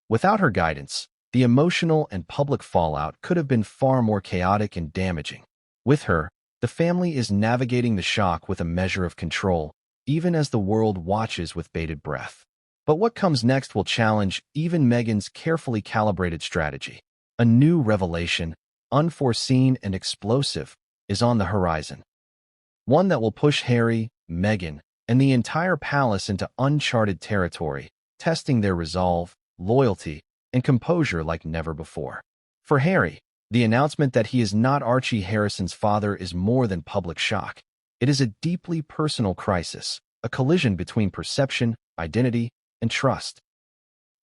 Without her guidance, the emotional and public fallout could have been far more chaotic and damaging. With her, the family is navigating the shock with a measure of control, even as the world watches with bated breath. But what comes next will challenge even Meghan's carefully calibrated strategy. A new revelation, unforeseen and explosive, is on the horizon. One that will push Harry, Meghan, and the entire palace into uncharted territory, testing their resolve, loyalty, and composure like never before. For Harry, the announcement that he is not Archie Harrison's father is more than public shock. It is a deeply personal crisis, a collision between perception, identity, and trust.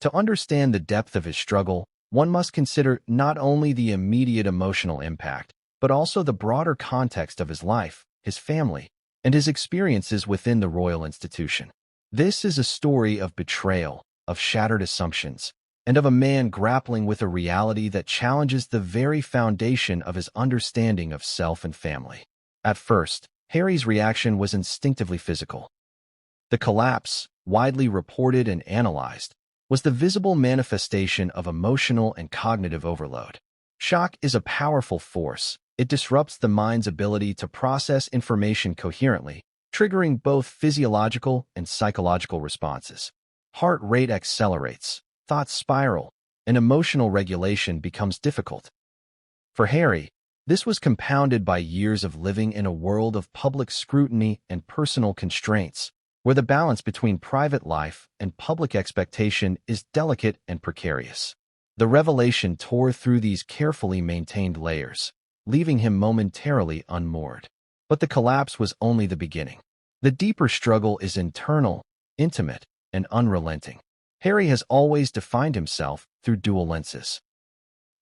To understand the depth of his struggle, one must consider not only the immediate emotional impact, but also the broader context of his life, his family, and his experiences within the royal institution. This is a story of betrayal, of shattered assumptions, and of a man grappling with a reality that challenges the very foundation of his understanding of self and family. At first, Harry's reaction was instinctively physical. The collapse, widely reported and analyzed, was the visible manifestation of emotional and cognitive overload. Shock is a powerful force. It disrupts the mind's ability to process information coherently, triggering both physiological and psychological responses. Heart rate accelerates, thoughts spiral, and emotional regulation becomes difficult. For Harry, this was compounded by years of living in a world of public scrutiny and personal constraints, where the balance between private life and public expectation is delicate and precarious. The revelation tore through these carefully maintained layers, leaving him momentarily unmoored. But the collapse was only the beginning. The deeper struggle is internal, intimate, and unrelenting. Harry has always defined himself through dual lenses.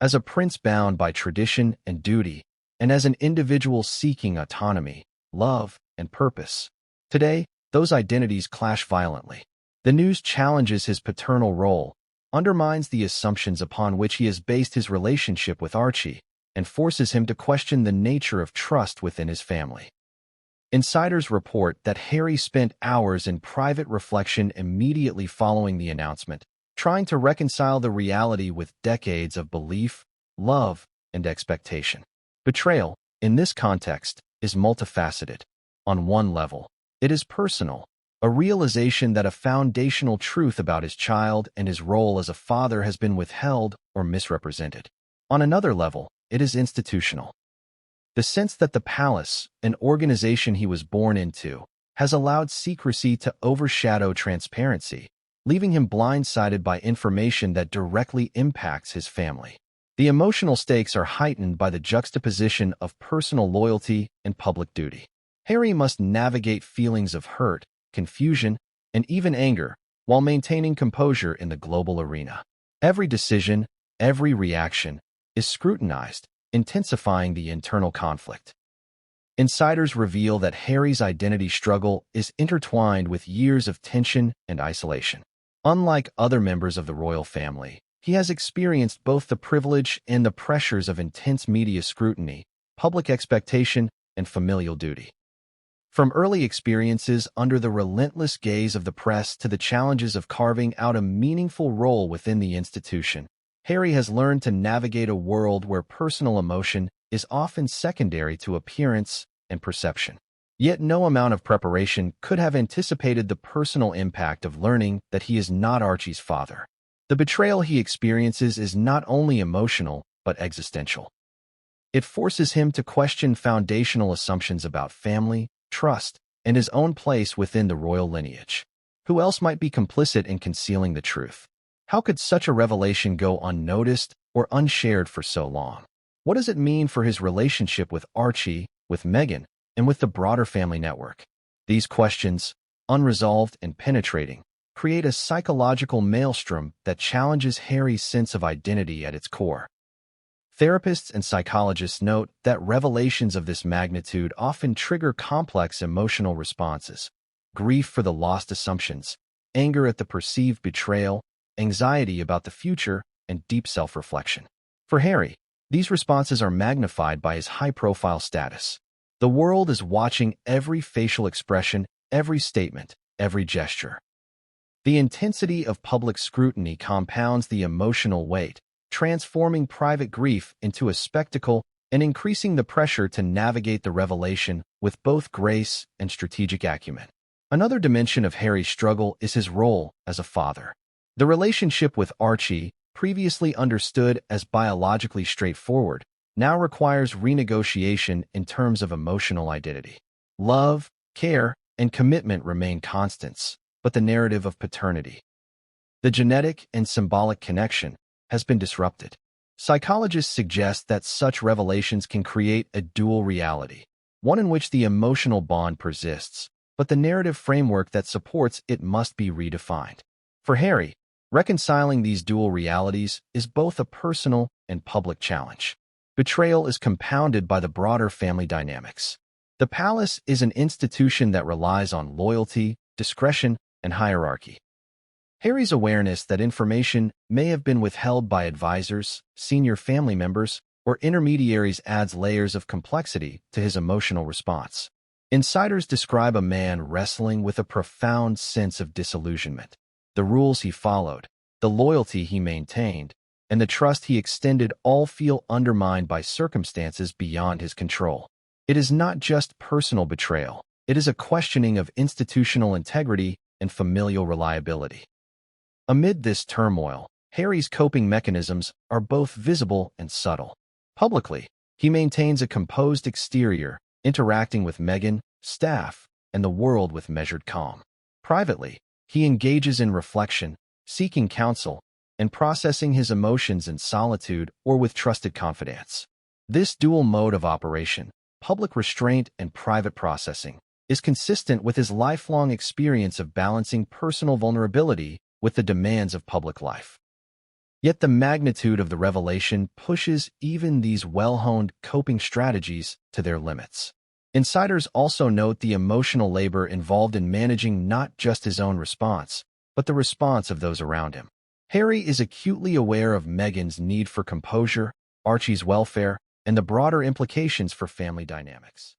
As a prince bound by tradition and duty, and as an individual seeking autonomy, love, and purpose. Today, those identities clash violently. The news challenges his paternal role, undermines the assumptions upon which he has based his relationship with Archie, and forces him to question the nature of trust within his family. Insiders report that Harry spent hours in private reflection immediately following the announcement, trying to reconcile the reality with decades of belief, love, and expectation. Betrayal, in this context, is multifaceted. On one level, it is personal, a realization that a foundational truth about his child and his role as a father has been withheld or misrepresented. On another level, it is institutional. The sense that the palace, an organization he was born into, has allowed secrecy to overshadow transparency, leaving him blindsided by information that directly impacts his family. The emotional stakes are heightened by the juxtaposition of personal loyalty and public duty. Harry must navigate feelings of hurt, confusion, and even anger while maintaining composure in the global arena. Every decision, every reaction, is scrutinized, intensifying the internal conflict. Insiders reveal that Harry's identity struggle is intertwined with years of tension and isolation. Unlike other members of the royal family, he has experienced both the privilege and the pressures of intense media scrutiny, public expectation, and familial duty. From early experiences under the relentless gaze of the press to the challenges of carving out a meaningful role within the institution, Harry has learned to navigate a world where personal emotion is often secondary to appearance and perception. Yet no amount of preparation could have anticipated the personal impact of learning that he is not Archie's father. The betrayal he experiences is not only emotional, but existential. It forces him to question foundational assumptions about family, trust, and his own place within the royal lineage. Who else might be complicit in concealing the truth? How could such a revelation go unnoticed or unshared for so long? What does it mean for his relationship with Archie, with Meghan, and with the broader family network? These questions, unresolved and penetrating, create a psychological maelstrom that challenges Harry's sense of identity at its core. Therapists and psychologists note that revelations of this magnitude often trigger complex emotional responses: grief for the lost assumptions, anger at the perceived betrayal, anxiety about the future, and deep self-reflection. For Harry, these responses are magnified by his high-profile status. The world is watching every facial expression, every statement, every gesture. The intensity of public scrutiny compounds the emotional weight, transforming private grief into a spectacle and increasing the pressure to navigate the revelation with both grace and strategic acumen. Another dimension of Harry's struggle is his role as a father. The relationship with Archie, previously understood as biologically straightforward, now requires renegotiation in terms of emotional identity. Love, care, and commitment remain constants, but the narrative of paternity, the genetic and symbolic connection, has been disrupted. Psychologists suggest that such revelations can create a dual reality, one in which the emotional bond persists, but the narrative framework that supports it must be redefined. For Harry, reconciling these dual realities is both a personal and public challenge. Betrayal is compounded by the broader family dynamics. The palace is an institution that relies on loyalty, discretion, and hierarchy. Harry's awareness that information may have been withheld by advisors, senior family members, or intermediaries adds layers of complexity to his emotional response. Insiders describe a man wrestling with a profound sense of disillusionment. The rules he followed, the loyalty he maintained, and the trust he extended all feel undermined by circumstances beyond his control. It is not just personal betrayal. It is a questioning of institutional integrity and familial reliability. Amid this turmoil, Harry's coping mechanisms are both visible and subtle. Publicly, he maintains a composed exterior, interacting with Meghan, staff, and the world with measured calm. Privately, he engages in reflection, seeking counsel, and processing his emotions in solitude or with trusted confidants. This dual mode of operation, public restraint and private processing, is consistent with his lifelong experience of balancing personal vulnerability with the demands of public life. Yet the magnitude of the revelation pushes even these well-honed coping strategies to their limits. Insiders also note the emotional labor involved in managing not just his own response, but the response of those around him. Harry is acutely aware of Meghan's need for composure, Archie's welfare, and the broader implications for family dynamics.